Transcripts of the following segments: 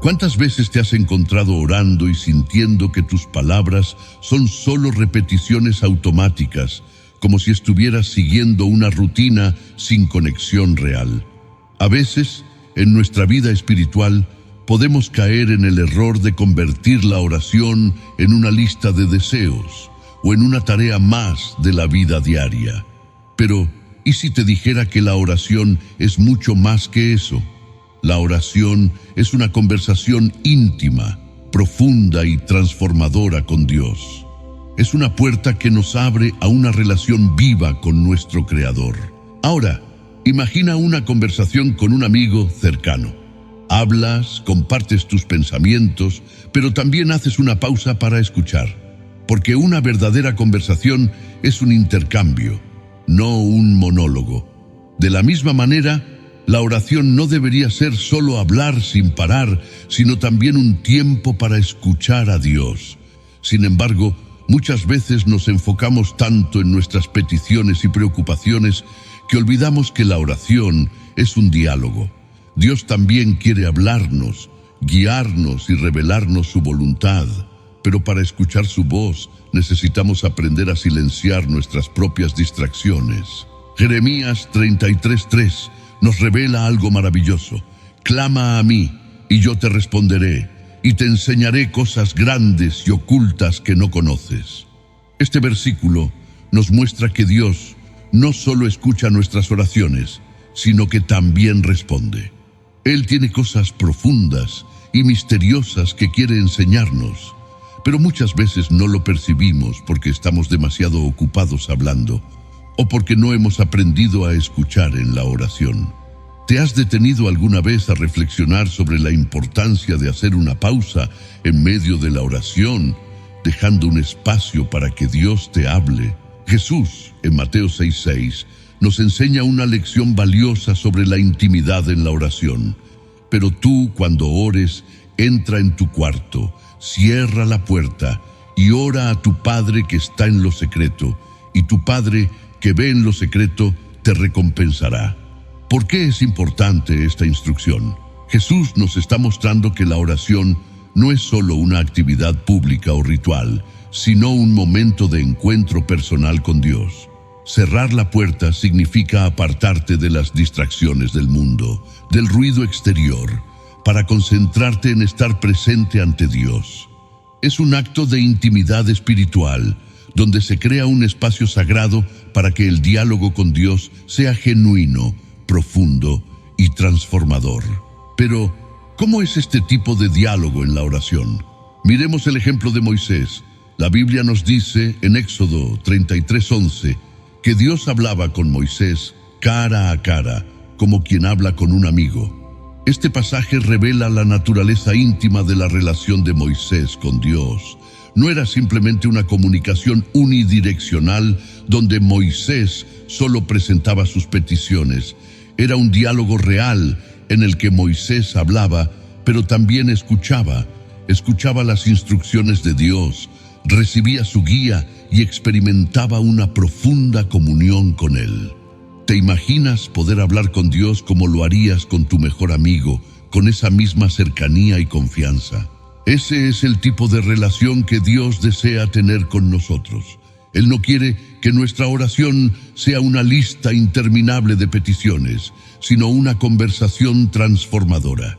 ¿Cuántas veces te has encontrado orando y sintiendo que tus palabras son solo repeticiones automáticas, como si estuvieras siguiendo una rutina sin conexión real? A veces, en nuestra vida espiritual, podemos caer en el error de convertir la oración en una lista de deseos o en una tarea más de la vida diaria. Pero, ¿y si te dijera que la oración es mucho más que eso? La oración es una conversación íntima, profunda y transformadora con Dios. Es una puerta que nos abre a una relación viva con nuestro Creador. Ahora, imagina una conversación con un amigo cercano. Hablas, compartes tus pensamientos, pero también haces una pausa para escuchar. Porque una verdadera conversación es un intercambio, no un monólogo. De la misma manera, la oración no debería ser solo hablar sin parar, sino también un tiempo para escuchar a Dios. Sin embargo, muchas veces nos enfocamos tanto en nuestras peticiones y preocupaciones que olvidamos que la oración es un diálogo. Dios también quiere hablarnos, guiarnos y revelarnos su voluntad, pero para escuchar su voz necesitamos aprender a silenciar nuestras propias distracciones. Jeremías 33:3 nos revela algo maravilloso. Clama a mí, y yo te responderé, y te enseñaré cosas grandes y ocultas que no conoces. Este versículo nos muestra que Dios no solo escucha nuestras oraciones, sino que también responde. Él tiene cosas profundas y misteriosas que quiere enseñarnos, pero muchas veces no lo percibimos porque estamos demasiado ocupados hablando, o porque no hemos aprendido a escuchar en la oración. ¿Te has detenido alguna vez a reflexionar sobre la importancia de hacer una pausa en medio de la oración, dejando un espacio para que Dios te hable? Jesús, en Mateo 6:6, nos enseña una lección valiosa sobre la intimidad en la oración. Pero tú, cuando ores, entra en tu cuarto, cierra la puerta y ora a tu Padre que está en lo secreto, y tu Padre que ve en lo secreto te recompensará. ¿Por qué es importante esta instrucción? Jesús nos está mostrando que la oración no es solo una actividad pública o ritual, sino un momento de encuentro personal con Dios. Cerrar la puerta significa apartarte de las distracciones del mundo, del ruido exterior, para concentrarte en estar presente ante Dios. Es un acto de intimidad espiritual, donde se crea un espacio sagrado para que el diálogo con Dios sea genuino, profundo y transformador. Pero, ¿cómo es este tipo de diálogo en la oración? Miremos el ejemplo de Moisés. La Biblia nos dice en Éxodo 33:11 que Dios hablaba con Moisés cara a cara, como quien habla con un amigo. Este pasaje revela la naturaleza íntima de la relación de Moisés con Dios. No era simplemente una comunicación unidireccional donde Moisés solo presentaba sus peticiones. Era un diálogo real en el que Moisés hablaba, pero también escuchaba las instrucciones de Dios, recibía su guía y experimentaba una profunda comunión con Él. ¿Te imaginas poder hablar con Dios como lo harías con tu mejor amigo, con esa misma cercanía y confianza? Ese es el tipo de relación que Dios desea tener con nosotros. Él no quiere que nuestra oración sea una lista interminable de peticiones, sino una conversación transformadora.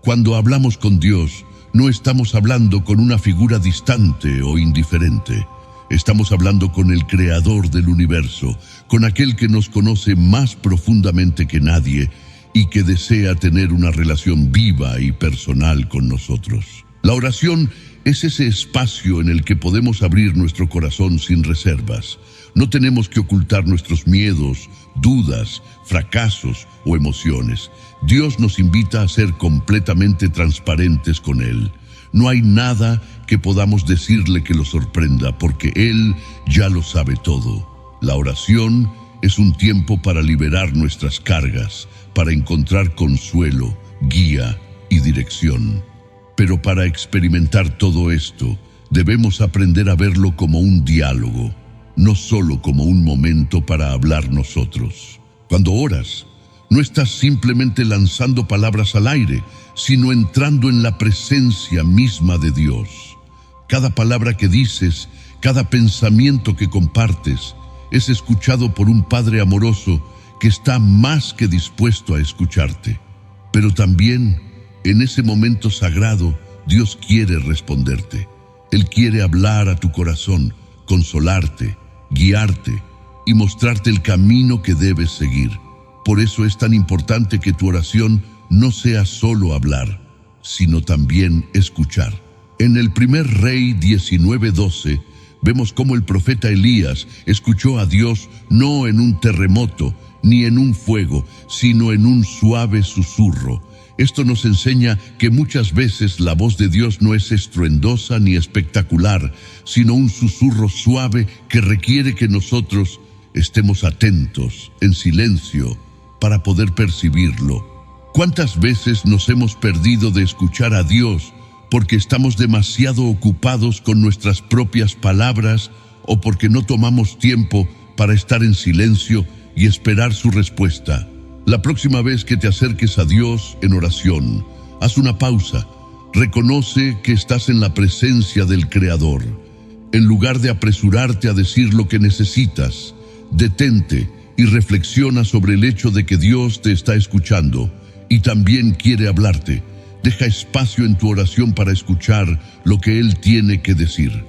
Cuando hablamos con Dios, no estamos hablando con una figura distante o indiferente. Estamos hablando con el Creador del universo, con aquel que nos conoce más profundamente que nadie y que desea tener una relación viva y personal con nosotros. La oración es ese espacio en el que podemos abrir nuestro corazón sin reservas. No tenemos que ocultar nuestros miedos, dudas, fracasos o emociones. Dios nos invita a ser completamente transparentes con Él. No hay nada que podamos decirle que lo sorprenda, porque Él ya lo sabe todo. La oración es un tiempo para liberar nuestras cargas, para encontrar consuelo, guía y dirección. Pero para experimentar todo esto, debemos aprender a verlo como un diálogo, no solo como un momento para hablar nosotros. Cuando oras, no estás simplemente lanzando palabras al aire, sino entrando en la presencia misma de Dios. Cada palabra que dices, cada pensamiento que compartes, es escuchado por un Padre amoroso que está más que dispuesto a escucharte. Pero también, en ese momento sagrado, Dios quiere responderte. Él quiere hablar a tu corazón, consolarte, guiarte y mostrarte el camino que debes seguir. Por eso es tan importante que tu oración no sea solo hablar, sino también escuchar. En el primer Rey 19:12, vemos cómo el profeta Elías escuchó a Dios no en un terremoto, ni en un fuego, sino en un suave susurro. Esto nos enseña que muchas veces la voz de Dios no es estruendosa ni espectacular, sino un susurro suave que requiere que nosotros estemos atentos, en silencio, para poder percibirlo. ¿Cuántas veces nos hemos perdido de escuchar a Dios porque estamos demasiado ocupados con nuestras propias palabras o porque no tomamos tiempo para estar en silencio y esperar su respuesta? La próxima vez que te acerques a Dios en oración, haz una pausa. Reconoce que estás en la presencia del Creador. En lugar de apresurarte a decir lo que necesitas, detente y reflexiona sobre el hecho de que Dios te está escuchando y también quiere hablarte. Deja espacio en tu oración para escuchar lo que Él tiene que decir.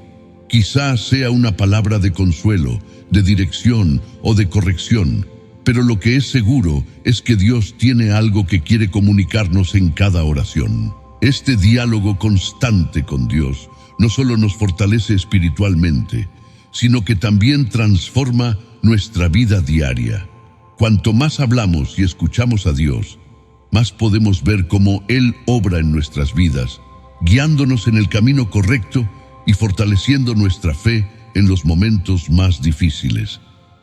Quizás sea una palabra de consuelo, de dirección o de corrección, pero lo que es seguro es que Dios tiene algo que quiere comunicarnos en cada oración. Este diálogo constante con Dios no solo nos fortalece espiritualmente, sino que también transforma nuestra vida diaria. Cuanto más hablamos y escuchamos a Dios, más podemos ver cómo Él obra en nuestras vidas, guiándonos en el camino correcto y fortaleciendo nuestra fe en los momentos más difíciles.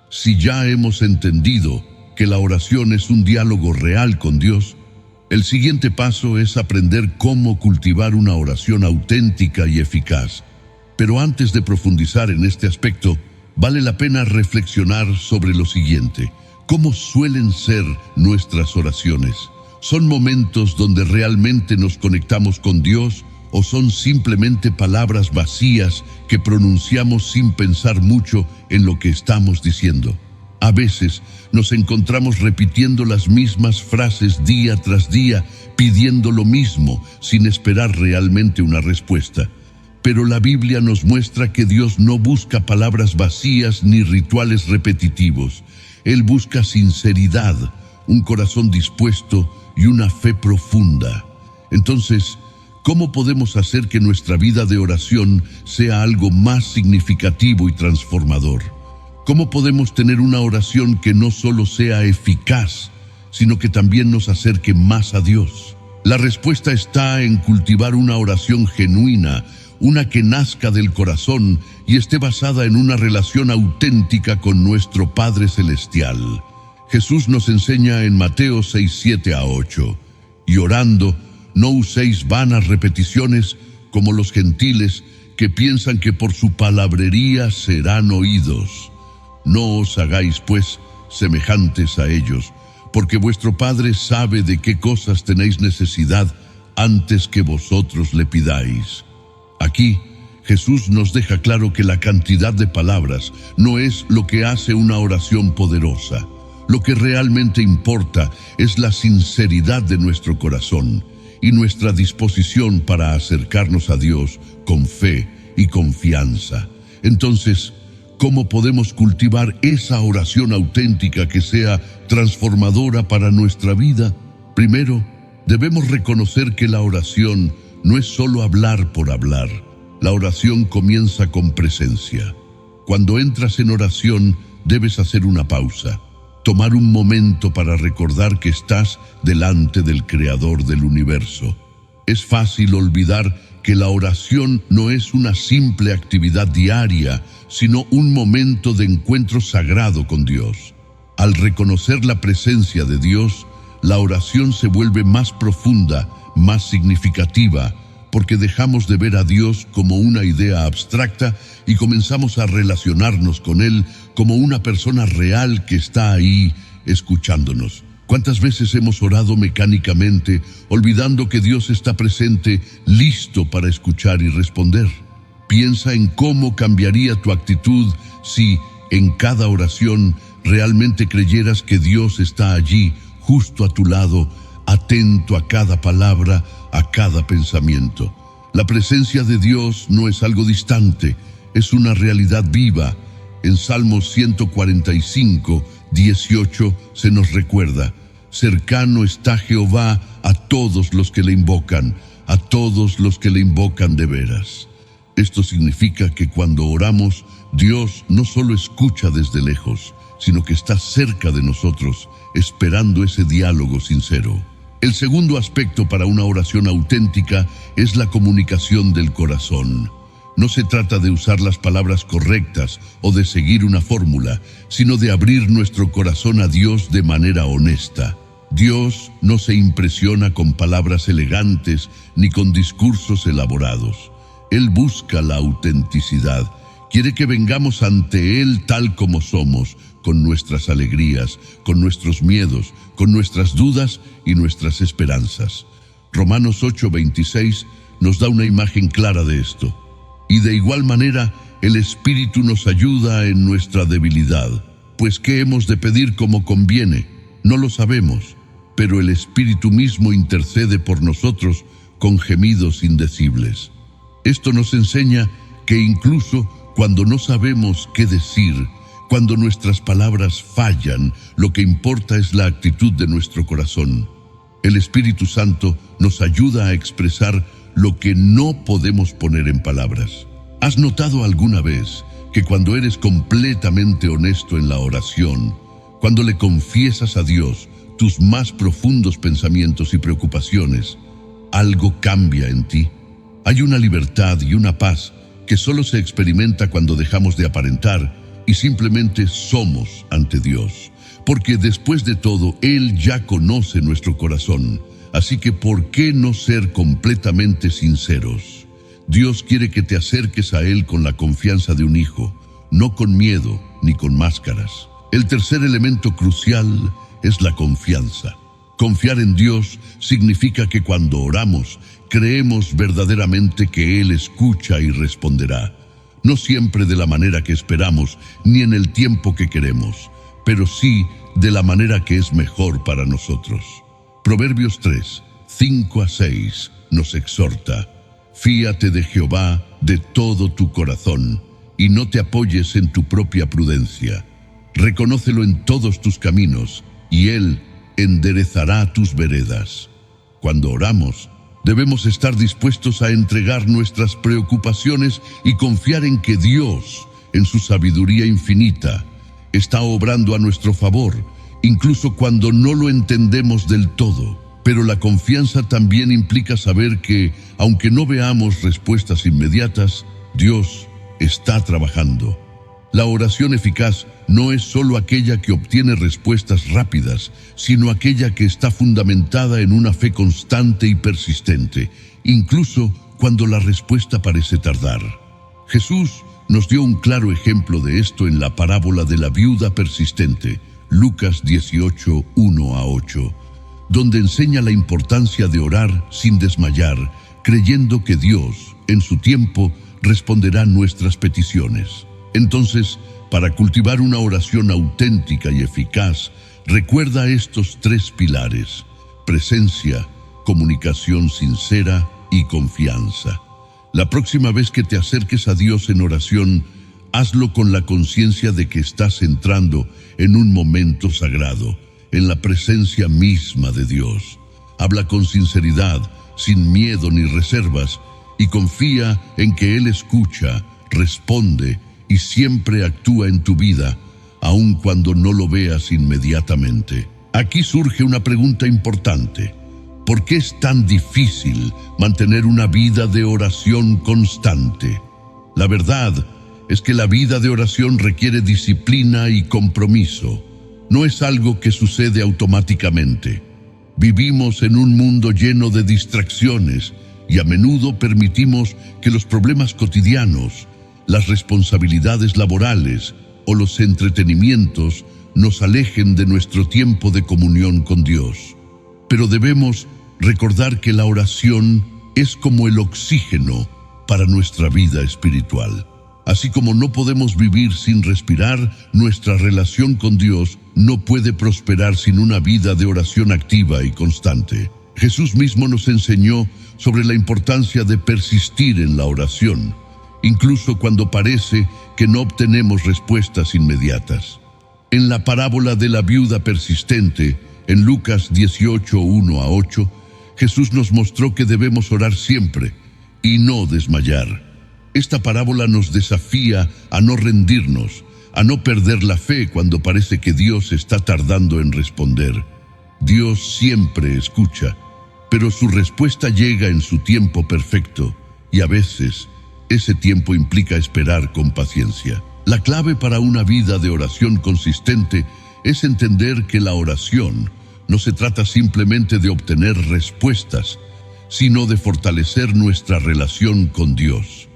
Si ya hemos entendido que la oración es un diálogo real con Dios, el siguiente paso es aprender cómo cultivar una oración auténtica y eficaz. Pero antes de profundizar en este aspecto, vale la pena reflexionar sobre lo siguiente. ¿Cómo suelen ser nuestras oraciones? ¿Son momentos donde realmente nos conectamos con Dios o son simplemente palabras vacías que pronunciamos sin pensar mucho en lo que estamos diciendo? A veces nos encontramos repitiendo las mismas frases día tras día, pidiendo lo mismo, sin esperar realmente una respuesta. Pero la Biblia nos muestra que Dios no busca palabras vacías ni rituales repetitivos. Él busca sinceridad, un corazón dispuesto y una fe profunda. Entonces, ¿cómo podemos hacer que nuestra vida de oración sea algo más significativo y transformador? ¿Cómo podemos tener una oración que no solo sea eficaz, sino que también nos acerque más a Dios? La respuesta está en cultivar una oración genuina, una que nazca del corazón y esté basada en una relación auténtica con nuestro Padre Celestial. Jesús nos enseña en Mateo 6:7-8, y orando, no uséis vanas repeticiones como los gentiles que piensan que por su palabrería serán oídos. No os hagáis, pues, semejantes a ellos, porque vuestro Padre sabe de qué cosas tenéis necesidad antes que vosotros le pidáis. Aquí, Jesús nos deja claro que la cantidad de palabras no es lo que hace una oración poderosa. Lo que realmente importa es la sinceridad de nuestro corazón y nuestra disposición para acercarnos a Dios con fe y confianza. Entonces, ¿cómo podemos cultivar esa oración auténtica que sea transformadora para nuestra vida? Primero, debemos reconocer que la oración no es solo hablar por hablar. La oración comienza con presencia. Cuando entras en oración, debes hacer una pausa. Tomar un momento para recordar que estás delante del Creador del universo. Es fácil olvidar que la oración no es una simple actividad diaria, sino un momento de encuentro sagrado con Dios. Al reconocer la presencia de Dios, la oración se vuelve más profunda, más significativa, porque dejamos de ver a Dios como una idea abstracta y comenzamos a relacionarnos con Él como una persona real que está ahí escuchándonos. ¿Cuántas veces hemos orado mecánicamente, olvidando que Dios está presente, listo para escuchar y responder? Piensa en cómo cambiaría tu actitud si en cada oración realmente creyeras que Dios está allí, justo a tu lado, atento a cada palabra, a cada pensamiento. La presencia de Dios no es algo distante, es una realidad viva. En Salmos 145, 18 se nos recuerda: cercano está Jehová a todos los que le invocan, a todos los que le invocan de veras. Esto significa que cuando oramos, Dios no solo escucha desde lejos, sino que está cerca de nosotros, esperando ese diálogo sincero. El segundo aspecto para una oración auténtica es la comunicación del corazón. No se trata de usar las palabras correctas o de seguir una fórmula, sino de abrir nuestro corazón a Dios de manera honesta. Dios no se impresiona con palabras elegantes ni con discursos elaborados. Él busca la autenticidad. Quiere que vengamos ante Él tal como somos, con nuestras alegrías, con nuestros miedos, con nuestras dudas y nuestras esperanzas. Romanos 8:26 nos da una imagen clara de esto. Y de igual manera, el Espíritu nos ayuda en nuestra debilidad. Pues ¿qué hemos de pedir como conviene? No lo sabemos, pero el Espíritu mismo intercede por nosotros con gemidos indecibles. Esto nos enseña que incluso cuando no sabemos qué decir, cuando nuestras palabras fallan, lo que importa es la actitud de nuestro corazón. El Espíritu Santo nos ayuda a expresar lo que no podemos poner en palabras. ¿Has notado alguna vez que cuando eres completamente honesto en la oración, cuando le confiesas a Dios tus más profundos pensamientos y preocupaciones, algo cambia en ti? Hay una libertad y una paz que solo se experimenta cuando dejamos de aparentar y simplemente somos ante Dios. Porque después de todo, Él ya conoce nuestro corazón. Así que ¿por qué no ser completamente sinceros? Dios quiere que te acerques a Él con la confianza de un hijo, no con miedo ni con máscaras. El tercer elemento crucial es la confianza. Confiar en Dios significa que cuando oramos, creemos verdaderamente que Él escucha y responderá. No siempre de la manera que esperamos, ni en el tiempo que queremos, pero sí de la manera que es mejor para nosotros. Proverbios 3, 5-6 nos exhorta: fíate de Jehová de todo tu corazón, y no te apoyes en tu propia prudencia. Reconócelo en todos tus caminos, y Él enderezará tus veredas. Cuando oramos, debemos estar dispuestos a entregar nuestras preocupaciones y confiar en que Dios, en su sabiduría infinita, está obrando a nuestro favor, incluso cuando no lo entendemos del todo. Pero la confianza también implica saber que, aunque no veamos respuestas inmediatas, Dios está trabajando. La oración eficaz no es solo aquella que obtiene respuestas rápidas, sino aquella que está fundamentada en una fe constante y persistente, incluso cuando la respuesta parece tardar. Jesús nos dio un claro ejemplo de esto en la parábola de la viuda persistente, Lucas 18, 1-8, donde enseña la importancia de orar sin desmayar, creyendo que Dios, en su tiempo, responderá nuestras peticiones. Entonces, para cultivar una oración auténtica y eficaz, recuerda estos tres pilares: presencia, comunicación sincera y confianza. La próxima vez que te acerques a Dios en oración, hazlo con la conciencia de que estás entrando en un momento sagrado, en la presencia misma de Dios. Habla con sinceridad, sin miedo ni reservas, y confía en que Él escucha, responde y siempre actúa en tu vida, aun cuando no lo veas inmediatamente. Aquí surge una pregunta importante: ¿por qué es tan difícil mantener una vida de oración constante? La verdad es que la vida de oración requiere disciplina y compromiso. No es algo que sucede automáticamente. Vivimos en un mundo lleno de distracciones y a menudo permitimos que los problemas cotidianos, las responsabilidades laborales o los entretenimientos nos alejen de nuestro tiempo de comunión con Dios. Pero debemos recordar que la oración es como el oxígeno para nuestra vida espiritual. Así como no podemos vivir sin respirar, nuestra relación con Dios no puede prosperar sin una vida de oración activa y constante. Jesús mismo nos enseñó sobre la importancia de persistir en la oración, incluso cuando parece que no obtenemos respuestas inmediatas. En la parábola de la viuda persistente, en Lucas 18, 1-8, Jesús nos mostró que debemos orar siempre y no desmayar. Esta parábola nos desafía a no rendirnos, a no perder la fe cuando parece que Dios está tardando en responder. Dios siempre escucha, pero su respuesta llega en su tiempo perfecto, y a veces ese tiempo implica esperar con paciencia. La clave para una vida de oración consistente es entender que la oración no se trata simplemente de obtener respuestas, sino de fortalecer nuestra relación con Dios.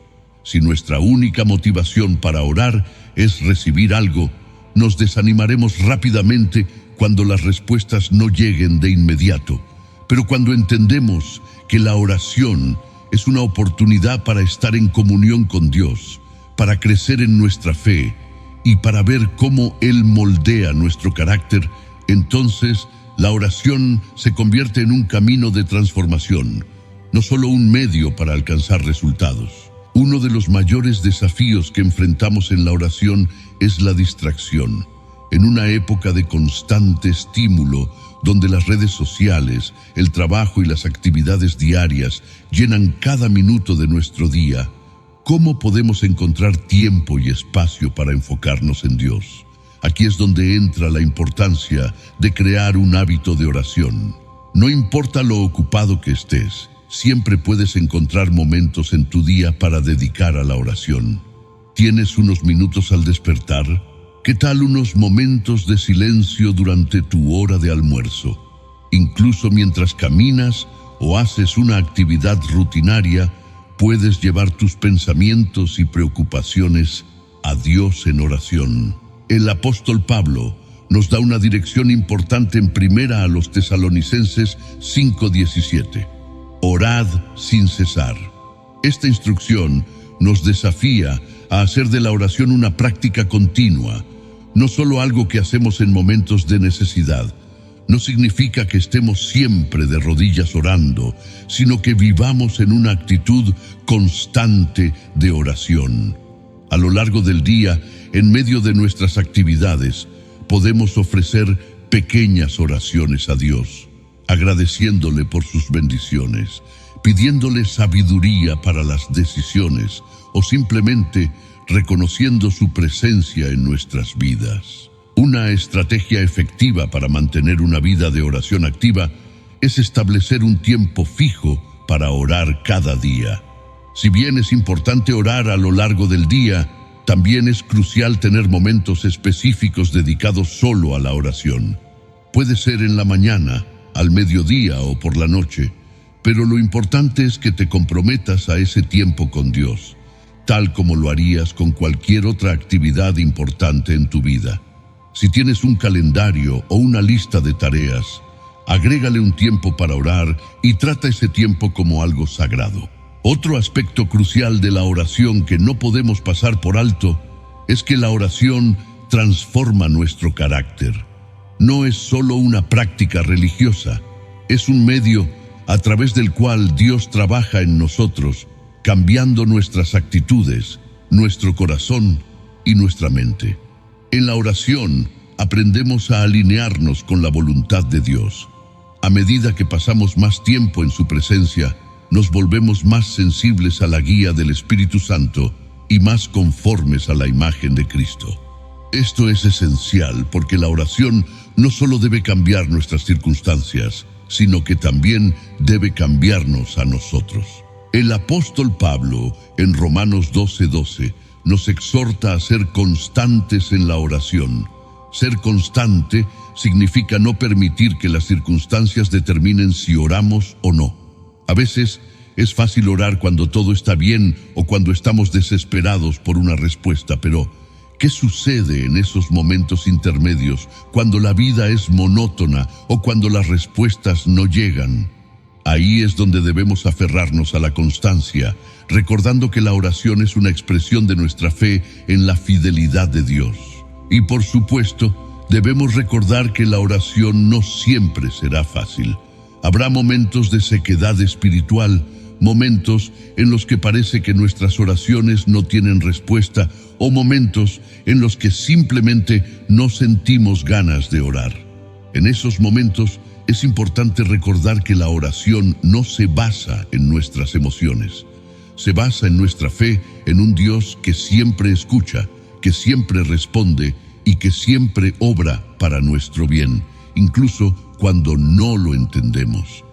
Si nuestra única motivación para orar es recibir algo, nos desanimaremos rápidamente cuando las respuestas no lleguen de inmediato. Pero cuando entendemos que la oración es una oportunidad para estar en comunión con Dios, para crecer en nuestra fe y para ver cómo Él moldea nuestro carácter, entonces la oración se convierte en un camino de transformación, no solo un medio para alcanzar resultados. Uno de los mayores desafíos que enfrentamos en la oración es la distracción. En una época de constante estímulo, donde las redes sociales, el trabajo y las actividades diarias llenan cada minuto de nuestro día, ¿cómo podemos encontrar tiempo y espacio para enfocarnos en Dios? Aquí es donde entra la importancia de crear un hábito de oración. No importa lo ocupado que estés, siempre puedes encontrar momentos en tu día para dedicar a la oración. ¿Tienes unos minutos al despertar? ¿Qué tal unos momentos de silencio durante tu hora de almuerzo? Incluso mientras caminas o haces una actividad rutinaria, puedes llevar tus pensamientos y preocupaciones a Dios en oración. El apóstol Pablo nos da una dirección importante en Primera a los Tesalonicenses 5:17. Orad sin cesar. Esta instrucción nos desafía a hacer de la oración una práctica continua, no solo algo que hacemos en momentos de necesidad. No significa que estemos siempre de rodillas orando, sino que vivamos en una actitud constante de oración. A lo largo del día, en medio de nuestras actividades, podemos ofrecer pequeñas oraciones a Dios, agradeciéndole por sus bendiciones, pidiéndole sabiduría para las decisiones o simplemente reconociendo su presencia en nuestras vidas. Una estrategia efectiva para mantener una vida de oración activa es establecer un tiempo fijo para orar cada día. Si bien es importante orar a lo largo del día, también es crucial tener momentos específicos dedicados solo a la oración. Puede ser en la mañana, al mediodía o por la noche, pero lo importante es que te comprometas a ese tiempo con Dios, tal como lo harías con cualquier otra actividad importante en tu vida. Si tienes un calendario o una lista de tareas, agrégale un tiempo para orar y trata ese tiempo como algo sagrado. Otro aspecto crucial de la oración que no podemos pasar por alto es que la oración transforma nuestro carácter. No es solo una práctica religiosa, es un medio a través del cual Dios trabaja en nosotros, cambiando nuestras actitudes, nuestro corazón y nuestra mente. En la oración aprendemos a alinearnos con la voluntad de Dios. A medida que pasamos más tiempo en su presencia, nos volvemos más sensibles a la guía del Espíritu Santo y más conformes a la imagen de Cristo. Esto es esencial porque la oración no solo debe cambiar nuestras circunstancias, sino que también debe cambiarnos a nosotros. El apóstol Pablo, en Romanos 12:12, nos exhorta a ser constantes en la oración. Ser constante significa no permitir que las circunstancias determinen si oramos o no. A veces es fácil orar cuando todo está bien o cuando estamos desesperados por una respuesta, pero ¿Qué sucede en esos momentos intermedios cuando la vida es monótona o cuando las respuestas no llegan? Ahí es donde debemos aferrarnos a la constancia, recordando que la oración es una expresión de nuestra fe en la fidelidad de Dios. Y por supuesto, debemos recordar que la oración no siempre será fácil. Habrá momentos de sequedad espiritual, momentos en los que parece que nuestras oraciones no tienen respuesta o momentos en los que simplemente no sentimos ganas de orar. En esos momentos es importante recordar que la oración no se basa en nuestras emociones. Se basa en nuestra fe en un Dios que siempre escucha, que siempre responde y que siempre obra para nuestro bien, incluso cuando no lo entendemos.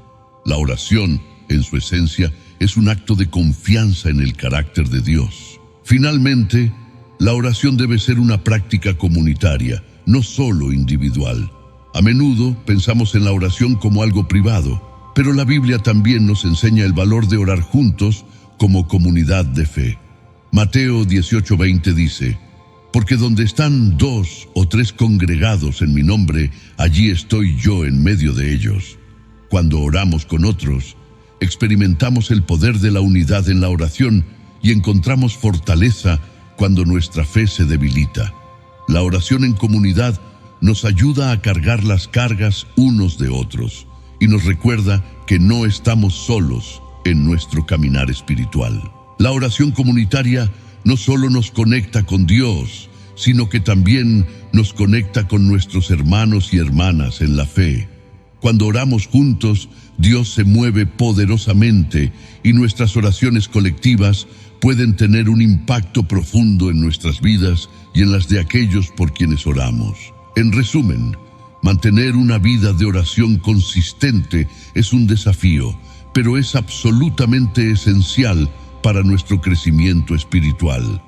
La oración, en su esencia, es un acto de confianza en el carácter de Dios. Finalmente, la oración debe ser una práctica comunitaria, no solo individual. A menudo pensamos en la oración como algo privado, pero la Biblia también nos enseña el valor de orar juntos como comunidad de fe. Mateo 18:20 dice: porque donde están 2 o 3 congregados en mi nombre, allí estoy yo en medio de ellos. Cuando oramos con otros, experimentamos el poder de la unidad en la oración y encontramos fortaleza cuando nuestra fe se debilita. La oración en comunidad nos ayuda a cargar las cargas unos de otros y nos recuerda que no estamos solos en nuestro caminar espiritual. La oración comunitaria no solo nos conecta con Dios, sino que también nos conecta con nuestros hermanos y hermanas en la fe. Cuando oramos juntos, Dios se mueve poderosamente y nuestras oraciones colectivas pueden tener un impacto profundo en nuestras vidas y en las de aquellos por quienes oramos. En resumen, mantener una vida de oración consistente es un desafío, pero es absolutamente esencial para nuestro crecimiento espiritual.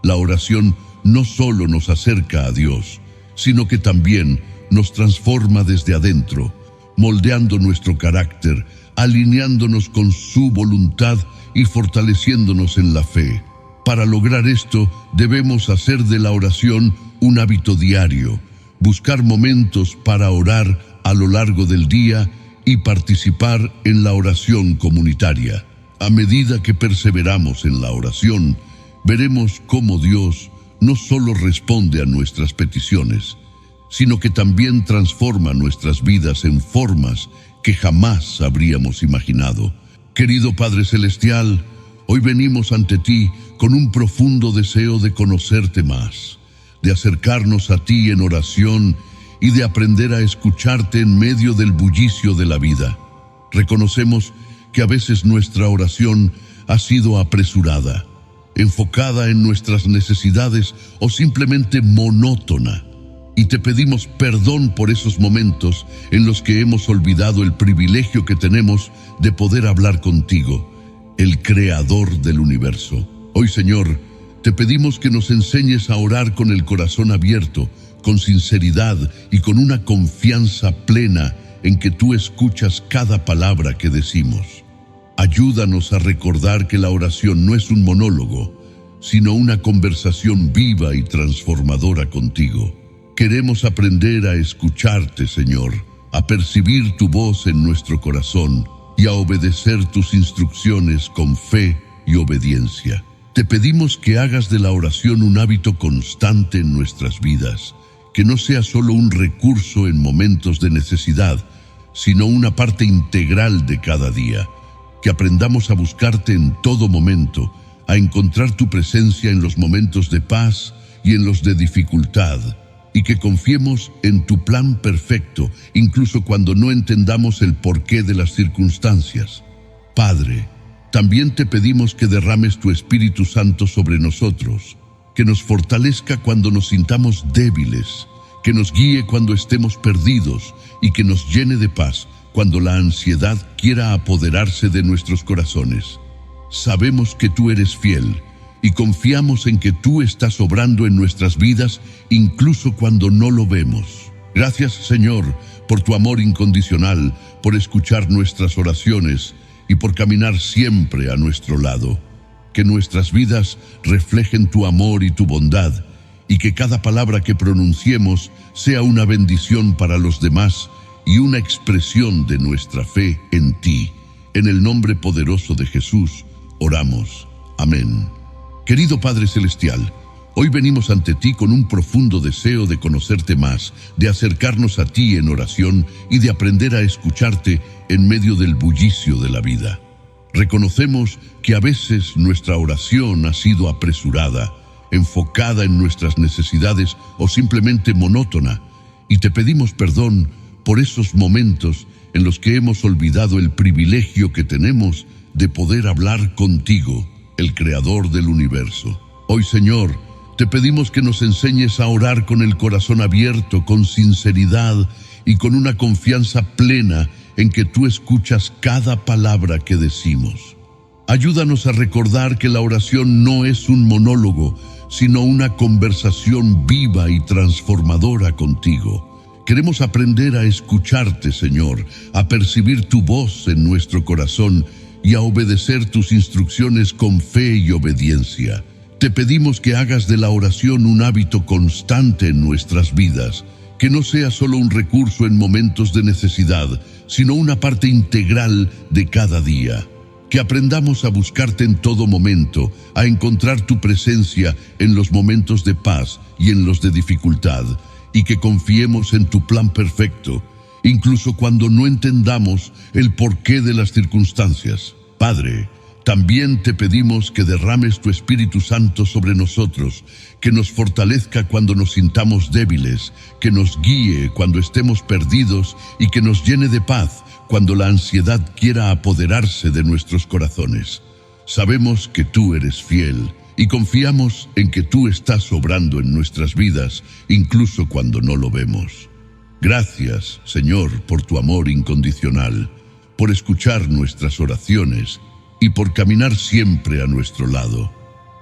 La oración no solo nos acerca a Dios, sino que también nos transforma desde adentro, moldeando nuestro carácter, alineándonos con su voluntad y fortaleciéndonos en la fe. Para lograr esto, debemos hacer de la oración un hábito diario, buscar momentos para orar a lo largo del día y participar en la oración comunitaria. A medida que perseveramos en la oración, veremos cómo Dios no solo responde a nuestras peticiones, sino que también transforma nuestras vidas en formas que jamás habríamos imaginado. Querido Padre Celestial, hoy venimos ante ti con un profundo deseo de conocerte más, de acercarnos a ti en oración y de aprender a escucharte en medio del bullicio de la vida. Reconocemos que a veces nuestra oración ha sido apresurada, enfocada en nuestras necesidades o simplemente monótona. Y te pedimos perdón por esos momentos en los que hemos olvidado el privilegio que tenemos de poder hablar contigo, el Creador del universo. Hoy, Señor, te pedimos que nos enseñes a orar con el corazón abierto, con sinceridad y con una confianza plena en que tú escuchas cada palabra que decimos. Ayúdanos a recordar que la oración no es un monólogo, sino una conversación viva y transformadora contigo. Queremos aprender a escucharte, Señor, a percibir tu voz en nuestro corazón y a obedecer tus instrucciones con fe y obediencia. Te pedimos que hagas de la oración un hábito constante en nuestras vidas, que no sea solo un recurso en momentos de necesidad, sino una parte integral de cada día. Que aprendamos a buscarte en todo momento, a encontrar tu presencia en los momentos de paz y en los de dificultad, y que confiemos en tu plan perfecto, incluso cuando no entendamos el porqué de las circunstancias. Padre, también te pedimos que derrames tu Espíritu Santo sobre nosotros, que nos fortalezca cuando nos sintamos débiles, que nos guíe cuando estemos perdidos y que nos llene de paz cuando la ansiedad quiera apoderarse de nuestros corazones. Sabemos que tú eres fiel y confiamos en que tú estás obrando en nuestras vidas incluso cuando no lo vemos. Gracias, Señor, por tu amor incondicional, por escuchar nuestras oraciones y por caminar siempre a nuestro lado. Que nuestras vidas reflejen tu amor y tu bondad y que cada palabra que pronunciemos sea una bendición para los demás y una expresión de nuestra fe en ti. En el nombre poderoso de Jesús, oramos. Amén. Querido Padre Celestial, hoy venimos ante ti con un profundo deseo de conocerte más, de acercarnos a ti en oración y de aprender a escucharte en medio del bullicio de la vida. Reconocemos que a veces nuestra oración ha sido apresurada, enfocada en nuestras necesidades o simplemente monótona, y te pedimos perdón por esos momentos en los que hemos olvidado el privilegio que tenemos de poder hablar contigo, el Creador del universo. Hoy, Señor, te pedimos que nos enseñes a orar con el corazón abierto, con sinceridad y con una confianza plena en que tú escuchas cada palabra que decimos. Ayúdanos a recordar que la oración no es un monólogo, sino una conversación viva y transformadora contigo. Queremos aprender a escucharte, Señor, a percibir tu voz en nuestro corazón y a obedecer tus instrucciones con fe y obediencia. Te pedimos que hagas de la oración un hábito constante en nuestras vidas, que no sea solo un recurso en momentos de necesidad, sino una parte integral de cada día. Que aprendamos a buscarte en todo momento, a encontrar tu presencia en los momentos de paz y en los de dificultad, y que confiemos en tu plan perfecto, incluso cuando no entendamos el porqué de las circunstancias. Padre, también te pedimos que derrames tu Espíritu Santo sobre nosotros, que nos fortalezca cuando nos sintamos débiles, que nos guíe cuando estemos perdidos y que nos llene de paz cuando la ansiedad quiera apoderarse de nuestros corazones. Sabemos que tú eres fiel y confiamos en que tú estás obrando en nuestras vidas, incluso cuando no lo vemos. Gracias, Señor, por tu amor incondicional, por escuchar nuestras oraciones y por caminar siempre a nuestro lado.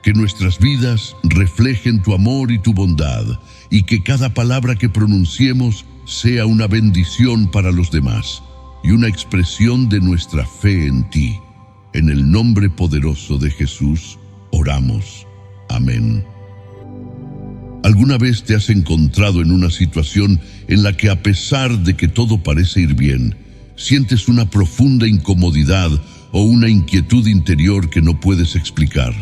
Que nuestras vidas reflejen tu amor y tu bondad, y que cada palabra que pronunciemos sea una bendición para los demás y una expresión de nuestra fe en ti. En el nombre poderoso de Jesús, oramos. Amén. ¿Alguna vez te has encontrado en una situación en la que, a pesar de que todo parece ir bien, sientes una profunda incomodidad o una inquietud interior que no puedes explicar?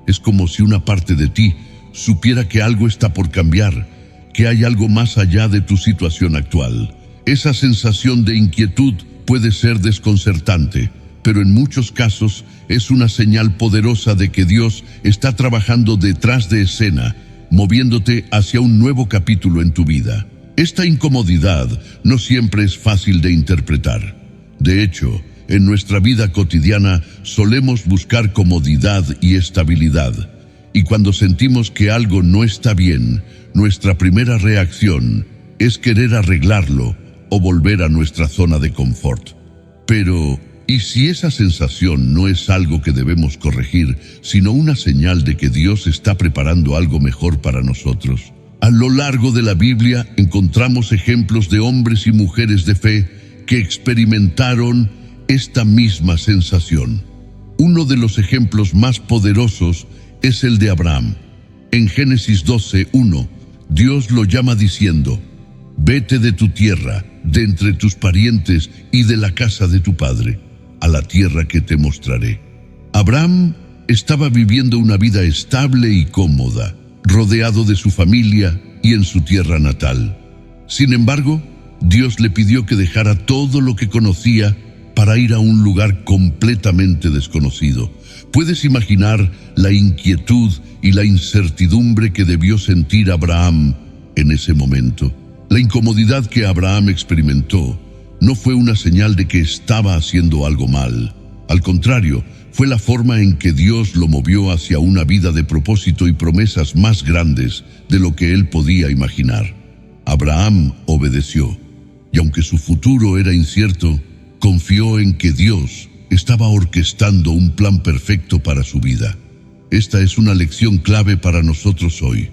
Es como si una parte de ti supiera que algo está por cambiar, que hay algo más allá de tu situación actual. Esa sensación de inquietud puede ser desconcertante, pero en muchos casos es una señal poderosa de que Dios está trabajando detrás de escena, moviéndote hacia un nuevo capítulo en tu vida. Esta incomodidad no siempre es fácil de interpretar. De hecho, en nuestra vida cotidiana solemos buscar comodidad y estabilidad, y cuando sentimos que algo no está bien, nuestra primera reacción es querer arreglarlo o volver a nuestra zona de confort. Pero, ¿y si esa sensación no es algo que debemos corregir, sino una señal de que Dios está preparando algo mejor para nosotros? A lo largo de la Biblia encontramos ejemplos de hombres y mujeres de fe que experimentaron esta misma sensación. Uno de los ejemplos más poderosos es el de Abraham. En Génesis 12:1, Dios lo llama diciendo: «Vete de tu tierra, de entre tus parientes y de la casa de tu padre, a la tierra que te mostraré». Abraham estaba viviendo una vida estable y cómoda, rodeado de su familia y en su tierra natal. Sin embargo, Dios le pidió que dejara todo lo que conocía para ir a un lugar completamente desconocido. ¿Puedes imaginar la inquietud y la incertidumbre que debió sentir Abraham en ese momento? La incomodidad que Abraham experimentó no fue una señal de que estaba haciendo algo mal. Al contrario, fue la forma en que Dios lo movió hacia una vida de propósito y promesas más grandes de lo que él podía imaginar. Abraham obedeció, y aunque su futuro era incierto, confió en que Dios estaba orquestando un plan perfecto para su vida. Esta es una lección clave para nosotros hoy.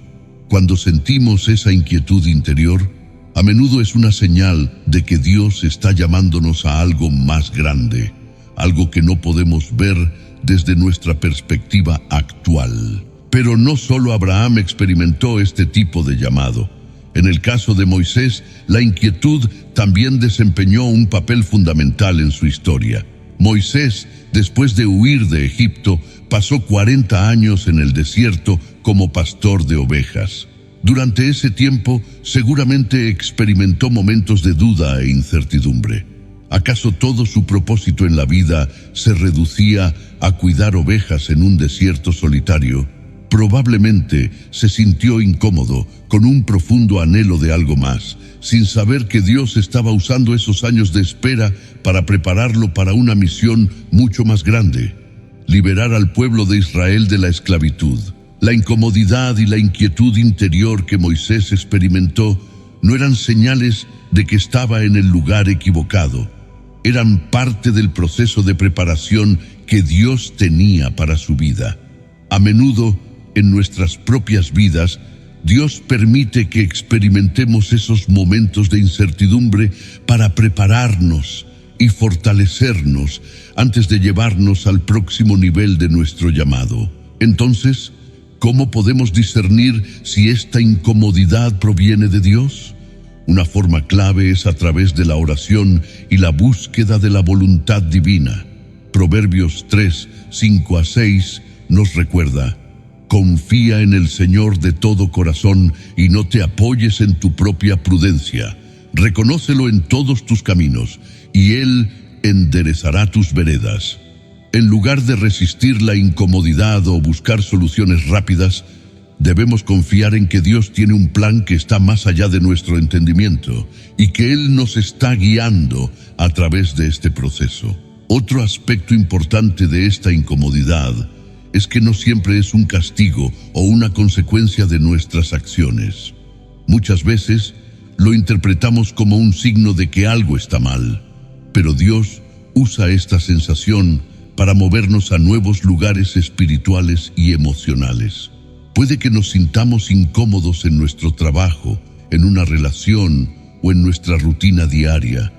Cuando sentimos esa inquietud interior, a menudo es una señal de que Dios está llamándonos a algo más grande, algo que no podemos ver desde nuestra perspectiva actual. Pero no solo Abraham experimentó este tipo de llamado. En el caso de Moisés, la inquietud también desempeñó un papel fundamental en su historia. Moisés, después de huir de Egipto, pasó 40 años en el desierto como pastor de ovejas. Durante ese tiempo, seguramente experimentó momentos de duda e incertidumbre. ¿Acaso todo su propósito en la vida se reducía a cuidar ovejas en un desierto solitario? Probablemente se sintió incómodo, con un profundo anhelo de algo más, sin saber que Dios estaba usando esos años de espera para prepararlo para una misión mucho más grande: liberar al pueblo de Israel de la esclavitud. La incomodidad y la inquietud interior que Moisés experimentó no eran señales de que estaba en el lugar equivocado. Eran parte del proceso de preparación que Dios tenía para su vida. A menudo, en nuestras propias vidas, Dios permite que experimentemos esos momentos de incertidumbre para prepararnos y fortalecernos antes de llevarnos al próximo nivel de nuestro llamado. Entonces, ¿cómo podemos discernir si esta incomodidad proviene de Dios? Una forma clave es a través de la oración y la búsqueda de la voluntad divina. Proverbios 3, 5-6 nos recuerda: confía en el Señor de todo corazón y no te apoyes en tu propia prudencia. Reconócelo en todos tus caminos y Él enderezará tus veredas. En lugar de resistir la incomodidad o buscar soluciones rápidas, debemos confiar en que Dios tiene un plan que está más allá de nuestro entendimiento y que Él nos está guiando a través de este proceso. Otro aspecto importante de esta incomodidad es que no siempre es un castigo o una consecuencia de nuestras acciones. Muchas veces lo interpretamos como un signo de que algo está mal, pero Dios usa esta sensación para movernos a nuevos lugares espirituales y emocionales. Puede que nos sintamos incómodos en nuestro trabajo, en una relación o en nuestra rutina diaria,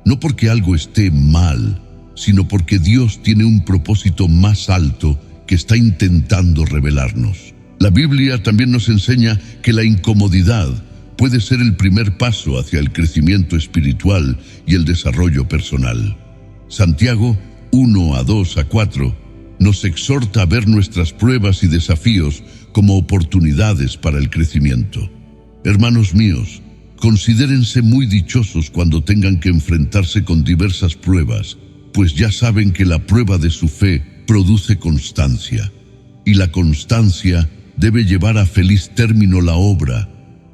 no porque algo esté mal, sino porque Dios tiene un propósito más alto que está intentando revelarnos. La Biblia también nos enseña que la incomodidad puede ser el primer paso hacia el crecimiento espiritual y el desarrollo personal. Santiago 1:2-4 nos exhorta a ver nuestras pruebas y desafíos como oportunidades para el crecimiento. Hermanos míos, considérense muy dichosos cuando tengan que enfrentarse con diversas pruebas, pues ya saben que la prueba de su fe produce constancia, y la constancia debe llevar a feliz término la obra,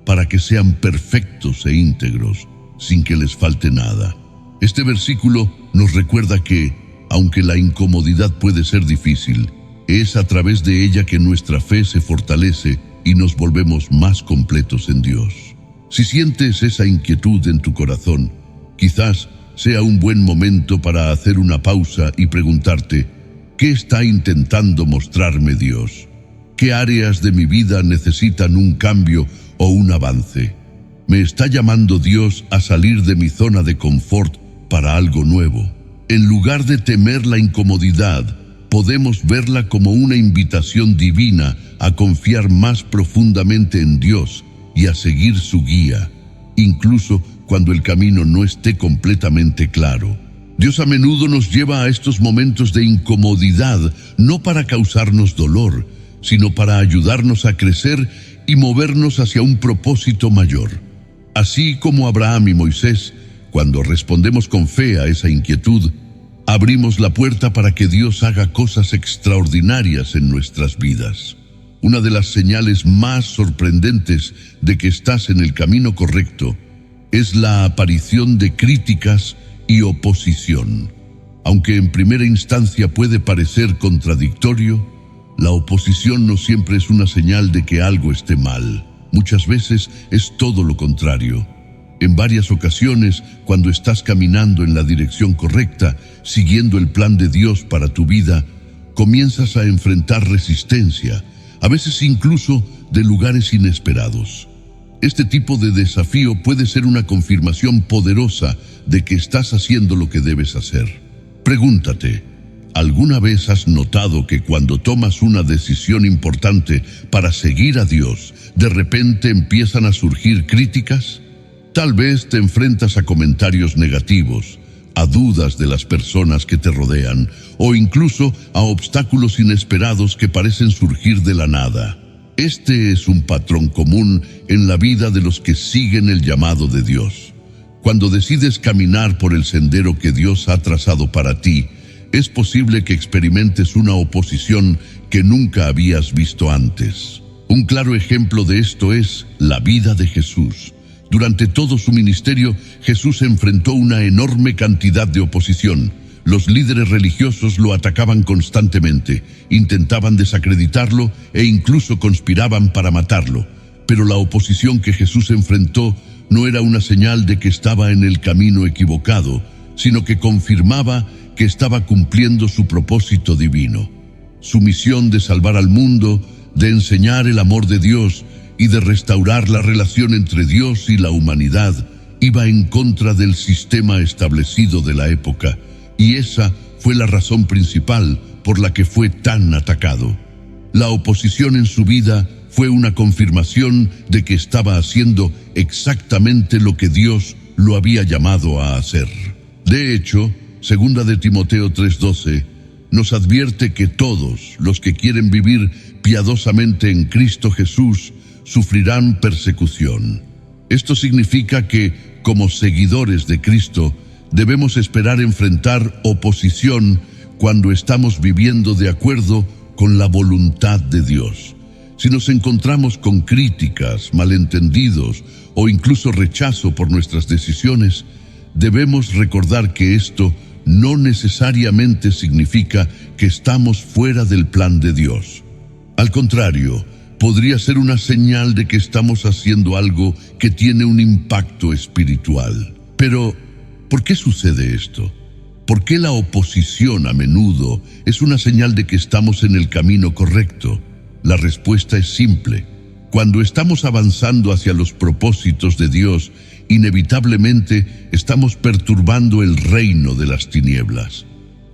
para que sean perfectos e íntegros, sin que les falte nada. Este versículo nos recuerda que, aunque la incomodidad puede ser difícil, es a través de ella que nuestra fe se fortalece y nos volvemos más completos en Dios. Si sientes esa inquietud en tu corazón, quizás sea un buen momento para hacer una pausa y preguntarte: ¿qué está intentando mostrarme Dios? ¿Qué áreas de mi vida necesitan un cambio o un avance? ¿Me está llamando Dios a salir de mi zona de confort para algo nuevo? En lugar de temer la incomodidad, podemos verla como una invitación divina a confiar más profundamente en Dios y a seguir su guía, incluso cuando el camino no esté completamente claro. Dios a menudo nos lleva a estos momentos de incomodidad, no para causarnos dolor, sino para ayudarnos a crecer y movernos hacia un propósito mayor. Así como Abraham y Moisés, cuando respondemos con fe a esa inquietud, abrimos la puerta para que Dios haga cosas extraordinarias en nuestras vidas. Una de las señales más sorprendentes de que estás en el camino correcto es la aparición de críticas y oposición. Aunque en primera instancia puede parecer contradictorio, la oposición no siempre es una señal de que algo esté mal. Muchas veces es todo lo contrario. En varias ocasiones, cuando estás caminando en la dirección correcta, siguiendo el plan de Dios para tu vida, comienzas a enfrentar resistencia, a veces incluso de lugares inesperados. Este tipo de desafío puede ser una confirmación poderosa de que estás haciendo lo que debes hacer. Pregúntate: ¿Alguna vez has notado que cuando tomas una decisión importante para seguir a Dios, de repente empiezan a surgir críticas? Tal vez te enfrentas a comentarios negativos, a dudas de las personas que te rodean, o incluso a obstáculos inesperados que parecen surgir de la nada. Este es un patrón común en la vida de los que siguen el llamado de Dios. Cuando decides caminar por el sendero que Dios ha trazado para ti, es posible que experimentes una oposición que nunca habías visto antes. Un claro ejemplo de esto es la vida de Jesús. Durante todo su ministerio, Jesús enfrentó una enorme cantidad de oposición. Los líderes religiosos lo atacaban constantemente, intentaban desacreditarlo e incluso conspiraban para matarlo. Pero la oposición que Jesús enfrentó no era una señal de que estaba en el camino equivocado, sino que confirmaba que estaba cumpliendo su propósito divino. Su misión de salvar al mundo, de enseñar el amor de Dios y de restaurar la relación entre Dios y la humanidad, iba en contra del sistema establecido de la época, y esa fue la razón principal por la que fue tan atacado. La oposición en su vida fue una confirmación de que estaba haciendo exactamente lo que Dios lo había llamado a hacer. De hecho, 2 de Timoteo 3:12 nos advierte que todos los que quieren vivir piadosamente en Cristo Jesús sufrirán persecución. Esto significa que, como seguidores de Cristo, debemos esperar enfrentar oposición cuando estamos viviendo de acuerdo con la voluntad de Dios. Si nos encontramos con críticas, malentendidos o incluso rechazo por nuestras decisiones, debemos recordar que esto no necesariamente significa que estamos fuera del plan de Dios. Al contrario, podría ser una señal de que estamos haciendo algo que tiene un impacto espiritual. Pero, ¿por qué sucede esto? ¿Por qué la oposición a menudo es una señal de que estamos en el camino correcto? La respuesta es simple. Cuando estamos avanzando hacia los propósitos de Dios, inevitablemente estamos perturbando el reino de las tinieblas.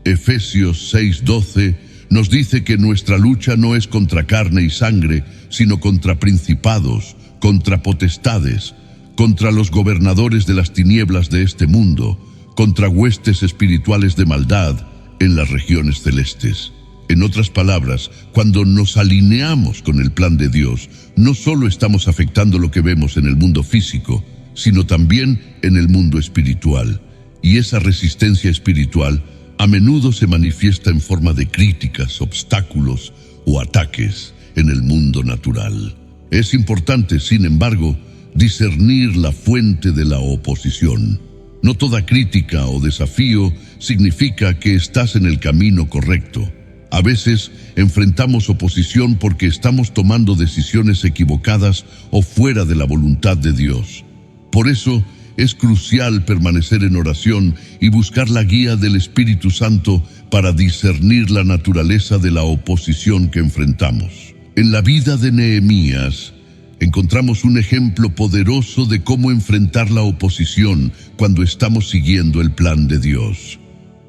Efesios 6:12 nos dice que nuestra lucha no es contra carne y sangre, sino contra principados, contra potestades, contra los gobernadores de las tinieblas de este mundo, contra huestes espirituales de maldad en las regiones celestes. En otras palabras, cuando nos alineamos con el plan de Dios, no solo estamos afectando lo que vemos en el mundo físico, sino también en el mundo espiritual. Y esa resistencia espiritual a menudo se manifiesta en forma de críticas, obstáculos o ataques en el mundo natural. Es importante, sin embargo, discernir la fuente de la oposición. No toda crítica o desafío significa que estás en el camino correcto. A veces enfrentamos oposición porque estamos tomando decisiones equivocadas o fuera de la voluntad de Dios. Por eso es crucial permanecer en oración y buscar la guía del Espíritu Santo para discernir la naturaleza de la oposición que enfrentamos. En la vida de Nehemías encontramos un ejemplo poderoso de cómo enfrentar la oposición cuando estamos siguiendo el plan de Dios.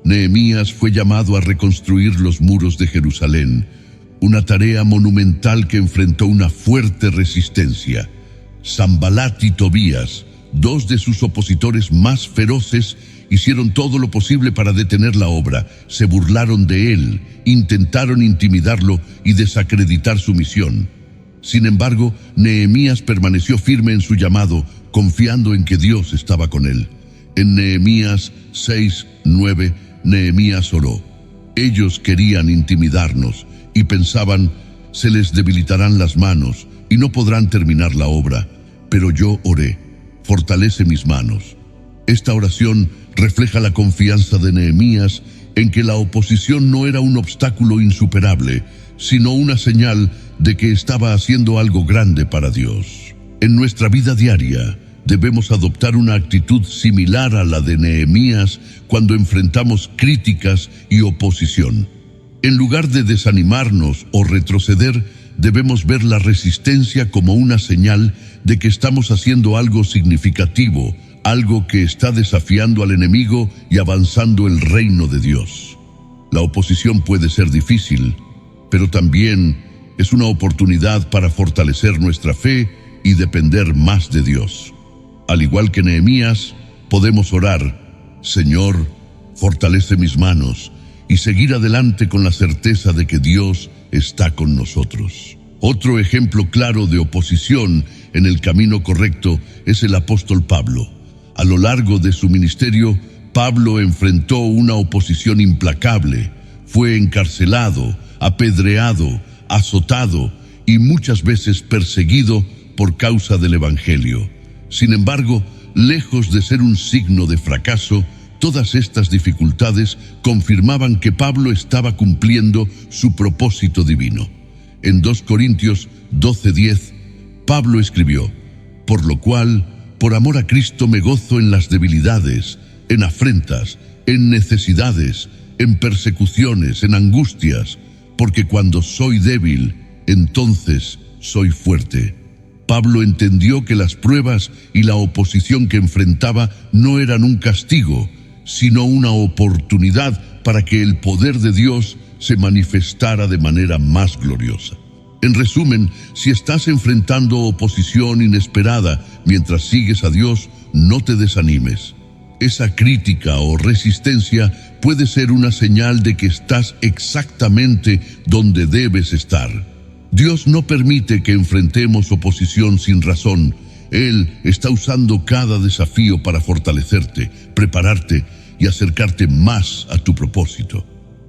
Nehemías fue llamado a reconstruir los muros de Jerusalén, una tarea monumental que enfrentó una fuerte resistencia. Sanbalat y Tobías, dos de sus opositores más feroces, hicieron todo lo posible para detener la obra, se burlaron de él, intentaron intimidarlo y desacreditar su misión. Sin embargo, Nehemías permaneció firme en su llamado, confiando en que Dios estaba con él. En Nehemías 6:9, Nehemías oró. Ellos querían intimidarnos y pensaban, se les debilitarán las manos y no podrán terminar la obra. Pero yo oré, fortalece mis manos. Esta oración refleja la confianza de Nehemías en que la oposición no era un obstáculo insuperable, sino una señal de que estaba haciendo algo grande para Dios. En nuestra vida diaria, debemos adoptar una actitud similar a la de Nehemías cuando enfrentamos críticas y oposición. En lugar de desanimarnos o retroceder, debemos ver la resistencia como una señal de que estamos haciendo algo significativo, algo que está desafiando al enemigo y avanzando el reino de Dios. La oposición puede ser difícil, pero también es una oportunidad para fortalecer nuestra fe y depender más de Dios. Al igual que Nehemías, podemos orar: Señor, fortalece mis manos, y seguir adelante con la certeza de que Dios está con nosotros. Otro ejemplo claro de oposición en el camino correcto es el apóstol Pablo. A lo largo de su ministerio, Pablo enfrentó una oposición implacable. Fue encarcelado, apedreado, azotado y muchas veces perseguido por causa del Evangelio. Sin embargo, lejos de ser un signo de fracaso, todas estas dificultades confirmaban que Pablo estaba cumpliendo su propósito divino. En 2 Corintios 12:10, Pablo escribió: por lo cual, por amor a Cristo me gozo en las debilidades, en afrentas, en necesidades, en persecuciones, en angustias, porque cuando soy débil, entonces soy fuerte. Pablo entendió que las pruebas y la oposición que enfrentaba no eran un castigo, sino una oportunidad para que el poder de Dios se manifestara de manera más gloriosa. En resumen, si estás enfrentando oposición inesperada mientras sigues a Dios, no te desanimes. Esa crítica o resistencia puede ser una señal de que estás exactamente donde debes estar. Dios no permite que enfrentemos oposición sin razón. Él está usando cada desafío para fortalecerte, prepararte y acercarte más a tu propósito.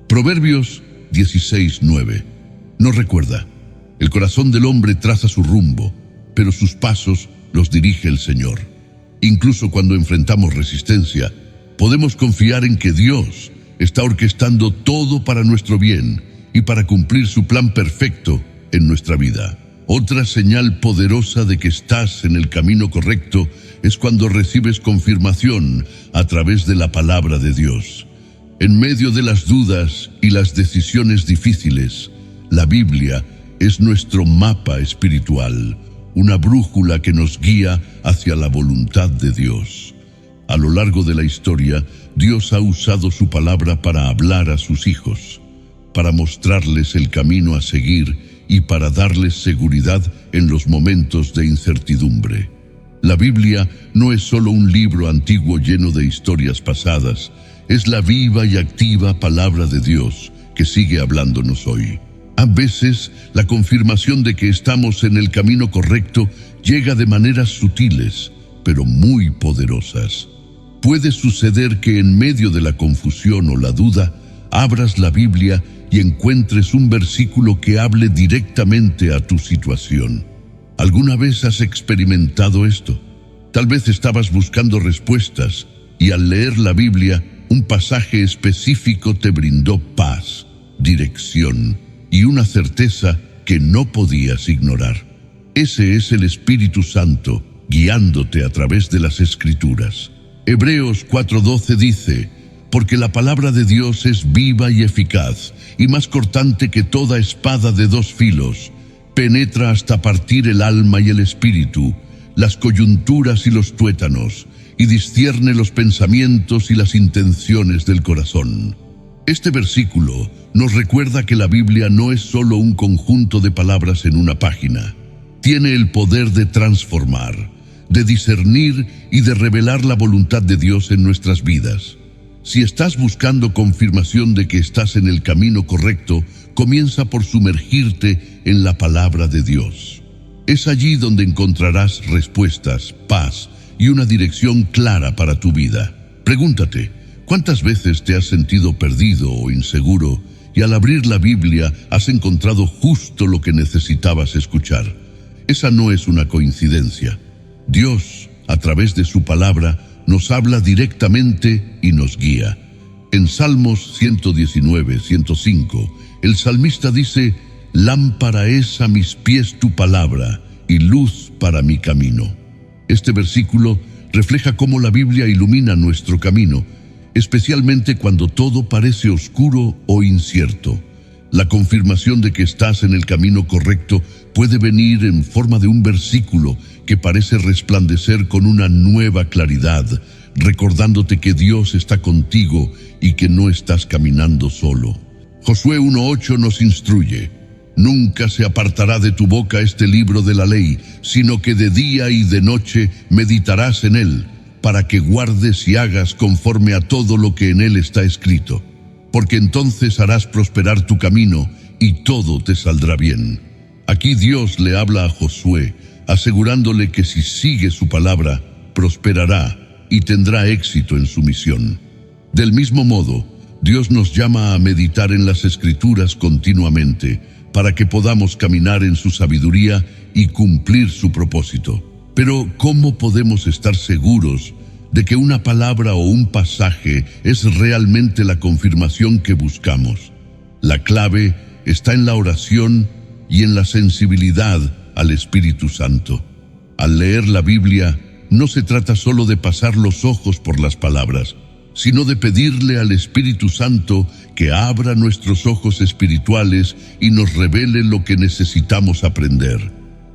Proverbios 16:9 nos recuerda: el corazón del hombre traza su rumbo, pero sus pasos los dirige el Señor. Incluso cuando enfrentamos resistencia, podemos confiar en que Dios está orquestando todo para nuestro bien y para cumplir su plan perfecto en nuestra vida. Otra señal poderosa de que estás en el camino correcto es cuando recibes confirmación a través de la palabra de Dios. En medio de las dudas y las decisiones difíciles, la Biblia es nuestro mapa espiritual, una brújula que nos guía hacia la voluntad de Dios. A lo largo de la historia, Dios ha usado su palabra para hablar a sus hijos, para mostrarles el camino a seguir y para darles seguridad en los momentos de incertidumbre. La Biblia no es solo un libro antiguo lleno de historias pasadas, es la viva y activa palabra de Dios que sigue hablándonos hoy. A veces, la confirmación de que estamos en el camino correcto llega de maneras sutiles, pero muy poderosas. Puede suceder que en medio de la confusión o la duda, abras la Biblia y encuentres un versículo que hable directamente a tu situación. ¿Alguna vez has experimentado esto? Tal vez estabas buscando respuestas y al leer la Biblia, un pasaje específico te brindó paz, dirección y una certeza que no podías ignorar. Ese es el Espíritu Santo guiándote a través de las Escrituras. Hebreos 4:12 dice: porque la palabra de Dios es viva y eficaz, y más cortante que toda espada de dos filos, penetra hasta partir el alma y el espíritu, las coyunturas y los tuétanos, y discierne los pensamientos y las intenciones del corazón. Este versículo nos recuerda que la Biblia no es solo un conjunto de palabras en una página. Tiene el poder de transformar, de discernir y de revelar la voluntad de Dios en nuestras vidas. Si estás buscando confirmación de que estás en el camino correcto, comienza por sumergirte en la palabra de Dios. Es allí donde encontrarás respuestas, paz y una dirección clara para tu vida. Pregúntate: ¿cuántas veces te has sentido perdido o inseguro y al abrir la Biblia has encontrado justo lo que necesitabas escuchar? Esa no es una coincidencia. Dios, a través de su palabra, nos habla directamente y nos guía. En Salmos 119:105, el salmista dice: lámpara es a mis pies tu palabra y luz para mi camino. Este versículo refleja cómo la Biblia ilumina nuestro camino, especialmente cuando todo parece oscuro o incierto. La confirmación de que estás en el camino correcto puede venir en forma de un versículo que parece resplandecer con una nueva claridad, recordándote que Dios está contigo y que no estás caminando solo. Josué 1:8 nos instruye: nunca se apartará de tu boca este libro de la ley, sino que de día y de noche meditarás en él, para que guardes y hagas conforme a todo lo que en él está escrito. Porque entonces harás prosperar tu camino y todo te saldrá bien. Aquí Dios le habla a Josué, asegurándole que si sigue su palabra, prosperará y tendrá éxito en su misión. Del mismo modo, Dios nos llama a meditar en las Escrituras continuamente, para que podamos caminar en su sabiduría y cumplir su propósito. Pero, ¿cómo podemos estar seguros de que una palabra o un pasaje es realmente la confirmación que buscamos? La clave está en la oración y en la sensibilidad al Espíritu Santo. Al leer la Biblia, no se trata solo de pasar los ojos por las palabras, sino de pedirle al Espíritu Santo que abra nuestros ojos espirituales y nos revele lo que necesitamos aprender.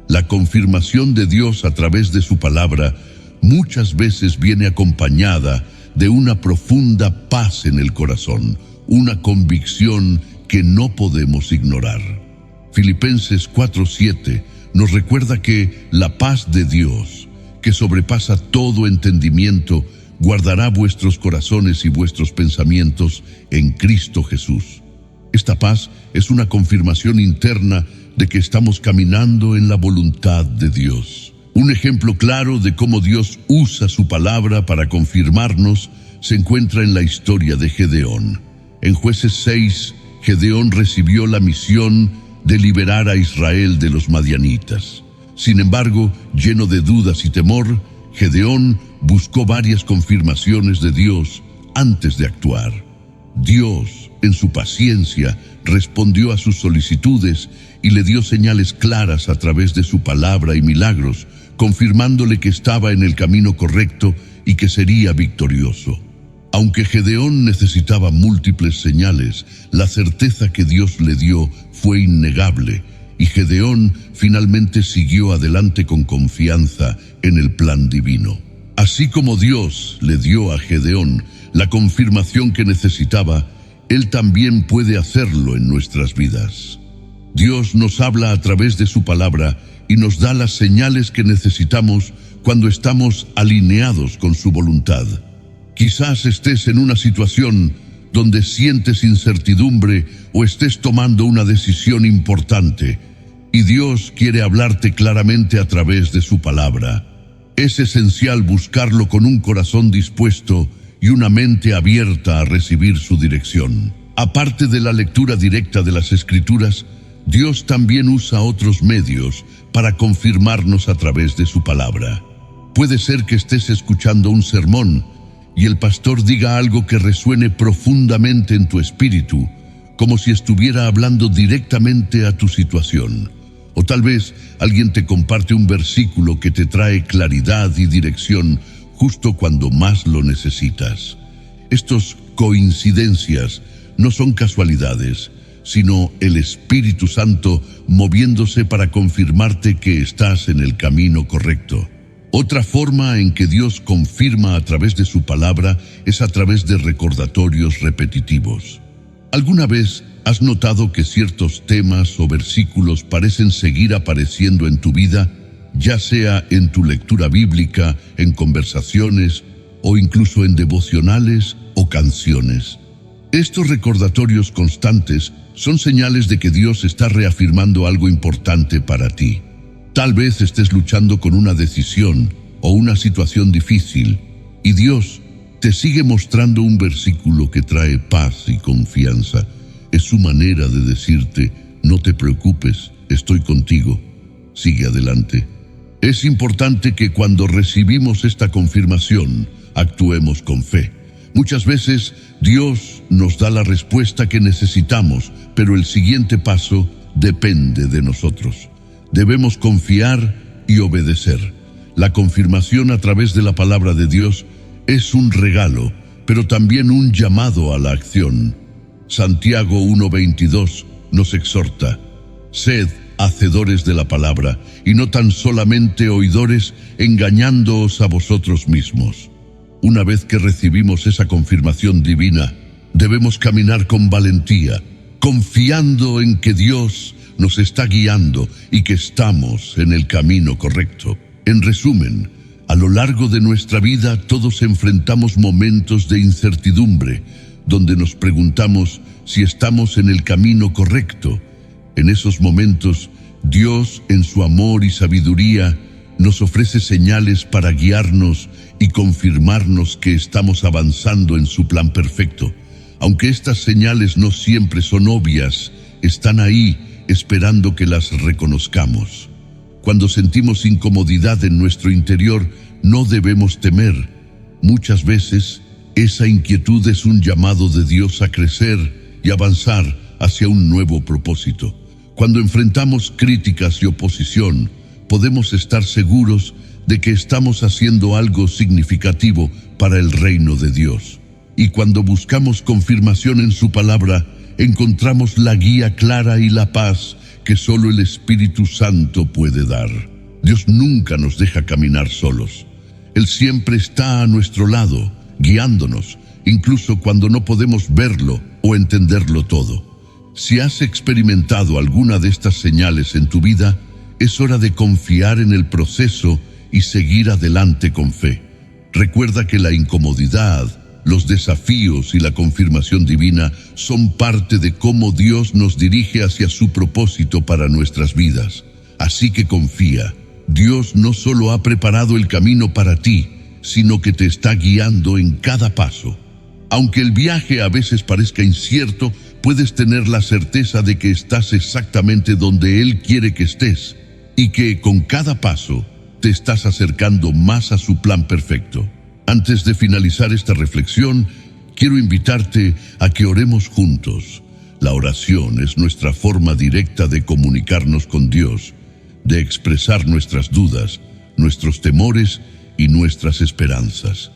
La confirmación de Dios a través de su palabra muchas veces viene acompañada de una profunda paz en el corazón, una convicción que no podemos ignorar. Filipenses 4:7 nos recuerda que la paz de Dios, que sobrepasa todo entendimiento, guardará vuestros corazones y vuestros pensamientos en Cristo Jesús. Esta paz es una confirmación interna de que estamos caminando en la voluntad de Dios. Un ejemplo claro de cómo Dios usa su palabra para confirmarnos se encuentra en la historia de Gedeón. En Jueces 6, Gedeón recibió la misión de liberar a Israel de los madianitas. Sin embargo, lleno de dudas y temor, Gedeón buscó varias confirmaciones de Dios antes de actuar. Dios, en su paciencia, respondió a sus solicitudes y le dio señales claras a través de su palabra y milagros, confirmándole que estaba en el camino correcto y que sería victorioso. Aunque Gedeón necesitaba múltiples señales, la certeza que Dios le dio fue innegable, y Gedeón finalmente siguió adelante con confianza en el plan divino. Así como Dios le dio a Gedeón la confirmación que necesitaba, Él también puede hacerlo en nuestras vidas. Dios nos habla a través de su palabra y nos da las señales que necesitamos cuando estamos alineados con su voluntad. Quizás estés en una situación donde sientes incertidumbre o estés tomando una decisión importante, y Dios quiere hablarte claramente a través de su palabra. Es esencial buscarlo con un corazón dispuesto y una mente abierta a recibir su dirección. Aparte de la lectura directa de las Escrituras, Dios también usa otros medios para confirmarnos a través de su palabra. Puede ser que estés escuchando un sermón y el pastor diga algo que resuene profundamente en tu espíritu, como si estuviera hablando directamente a tu situación. O tal vez alguien te comparte un versículo que te trae claridad y dirección justo cuando más lo necesitas. Estas coincidencias no son casualidades, sino el Espíritu Santo moviéndose para confirmarte que estás en el camino correcto. Otra forma en que Dios confirma a través de su palabra es a través de recordatorios repetitivos. ¿Alguna vez has notado que ciertos temas o versículos parecen seguir apareciendo en tu vida, ya sea en tu lectura bíblica, en conversaciones o incluso en devocionales o canciones? Estos recordatorios constantes son señales de que Dios está reafirmando algo importante para ti. Tal vez estés luchando con una decisión o una situación difícil, y Dios te sigue mostrando un versículo que trae paz y confianza. Es su manera de decirte: no te preocupes, estoy contigo, sigue adelante. Es importante que cuando recibimos esta confirmación, actuemos con fe. Muchas veces Dios nos da la respuesta que necesitamos, pero el siguiente paso depende de nosotros. Debemos confiar y obedecer. La confirmación a través de la palabra de Dios es un regalo, pero también un llamado a la acción. Santiago 1:22 nos exhorta: sed hacedores de la palabra, y no tan solamente oidores, engañándoos a vosotros mismos. Una vez que recibimos esa confirmación divina, debemos caminar con valentía, confiando en que Dios nos está guiando y que estamos en el camino correcto. En resumen, a lo largo de nuestra vida todos enfrentamos momentos de incertidumbre, donde nos preguntamos si estamos en el camino correcto. En esos momentos, Dios, en su amor y sabiduría, nos ofrece señales para guiarnos y confirmarnos que estamos avanzando en su plan perfecto. Aunque estas señales no siempre son obvias, están ahí esperando que las reconozcamos. Cuando sentimos incomodidad en nuestro interior, no debemos temer. Muchas veces, esa inquietud es un llamado de Dios a crecer y avanzar hacia un nuevo propósito. Cuando enfrentamos críticas y oposición, podemos estar seguros de que estamos haciendo algo significativo para el reino de Dios. Y cuando buscamos confirmación en su palabra, encontramos la guía clara y la paz que solo el Espíritu Santo puede dar. Dios nunca nos deja caminar solos. Él siempre está a nuestro lado, guiándonos, incluso cuando no podemos verlo o entenderlo todo. Si has experimentado alguna de estas señales en tu vida, es hora de confiar en el proceso y seguir adelante con fe. Recuerda que la incomodidad, los desafíos y la confirmación divina son parte de cómo Dios nos dirige hacia su propósito para nuestras vidas. Así que confía. Dios no solo ha preparado el camino para ti, sino que te está guiando en cada paso. Aunque el viaje a veces parezca incierto, puedes tener la certeza de que estás exactamente donde Él quiere que estés y que con cada paso te estás acercando más a su plan perfecto. Antes de finalizar esta reflexión, quiero invitarte a que oremos juntos. La oración es nuestra forma directa de comunicarnos con Dios, de expresar nuestras dudas, nuestros temores y nuestras esperanzas.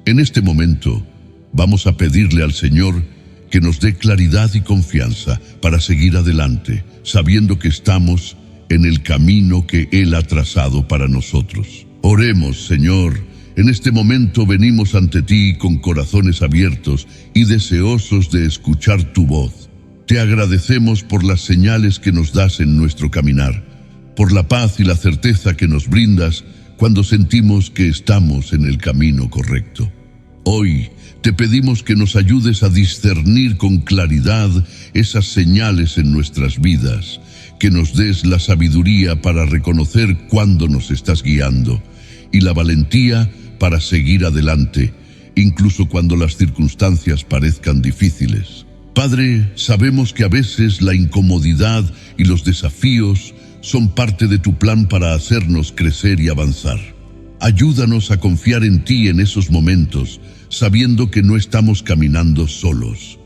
En este momento, vamos a pedirle al Señor que nos dé claridad y confianza para seguir adelante, sabiendo que estamos en el camino que Él ha trazado para nosotros. Oremos, Señor. En este momento venimos ante ti con corazones abiertos y deseosos de escuchar tu voz. Te agradecemos por las señales que nos das en nuestro caminar, por la paz y la certeza que nos brindas cuando sentimos que estamos en el camino correcto. Hoy te pedimos que nos ayudes a discernir con claridad esas señales en nuestras vidas, que nos des la sabiduría para reconocer cuándo nos estás guiando y la valentía para seguir adelante, incluso cuando las circunstancias parezcan difíciles. Padre, sabemos que a veces la incomodidad y los desafíos son parte de tu plan para hacernos crecer y avanzar. Ayúdanos a confiar en ti en esos momentos, sabiendo que no estamos caminando solos.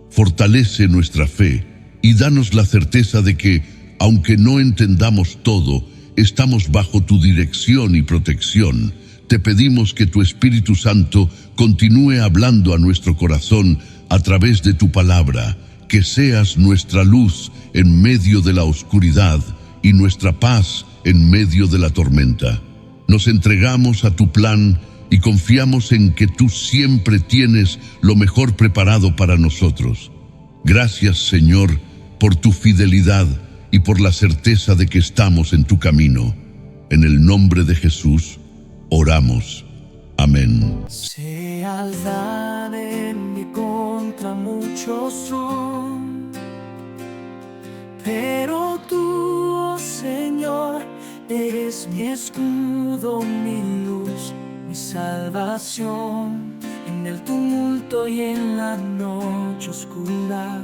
Fortalece nuestra fe y danos la certeza de que, aunque no entendamos todo, estamos bajo tu dirección y protección. Te pedimos que tu Espíritu Santo continúe hablando a nuestro corazón a través de tu palabra, que seas nuestra luz en medio de la oscuridad y nuestra paz en medio de la tormenta. Nos entregamos a tu plan y confiamos en que tú siempre tienes lo mejor preparado para nosotros. Gracias, Señor, por tu fidelidad y por la certeza de que estamos en tu camino. En el nombre de Jesús, oramos. Amén. Se alzan en mi contra muchos son, pero tú, oh Señor, eres mi escudo, mi luz, mi salvación, en el tumulto y en la noche oscura.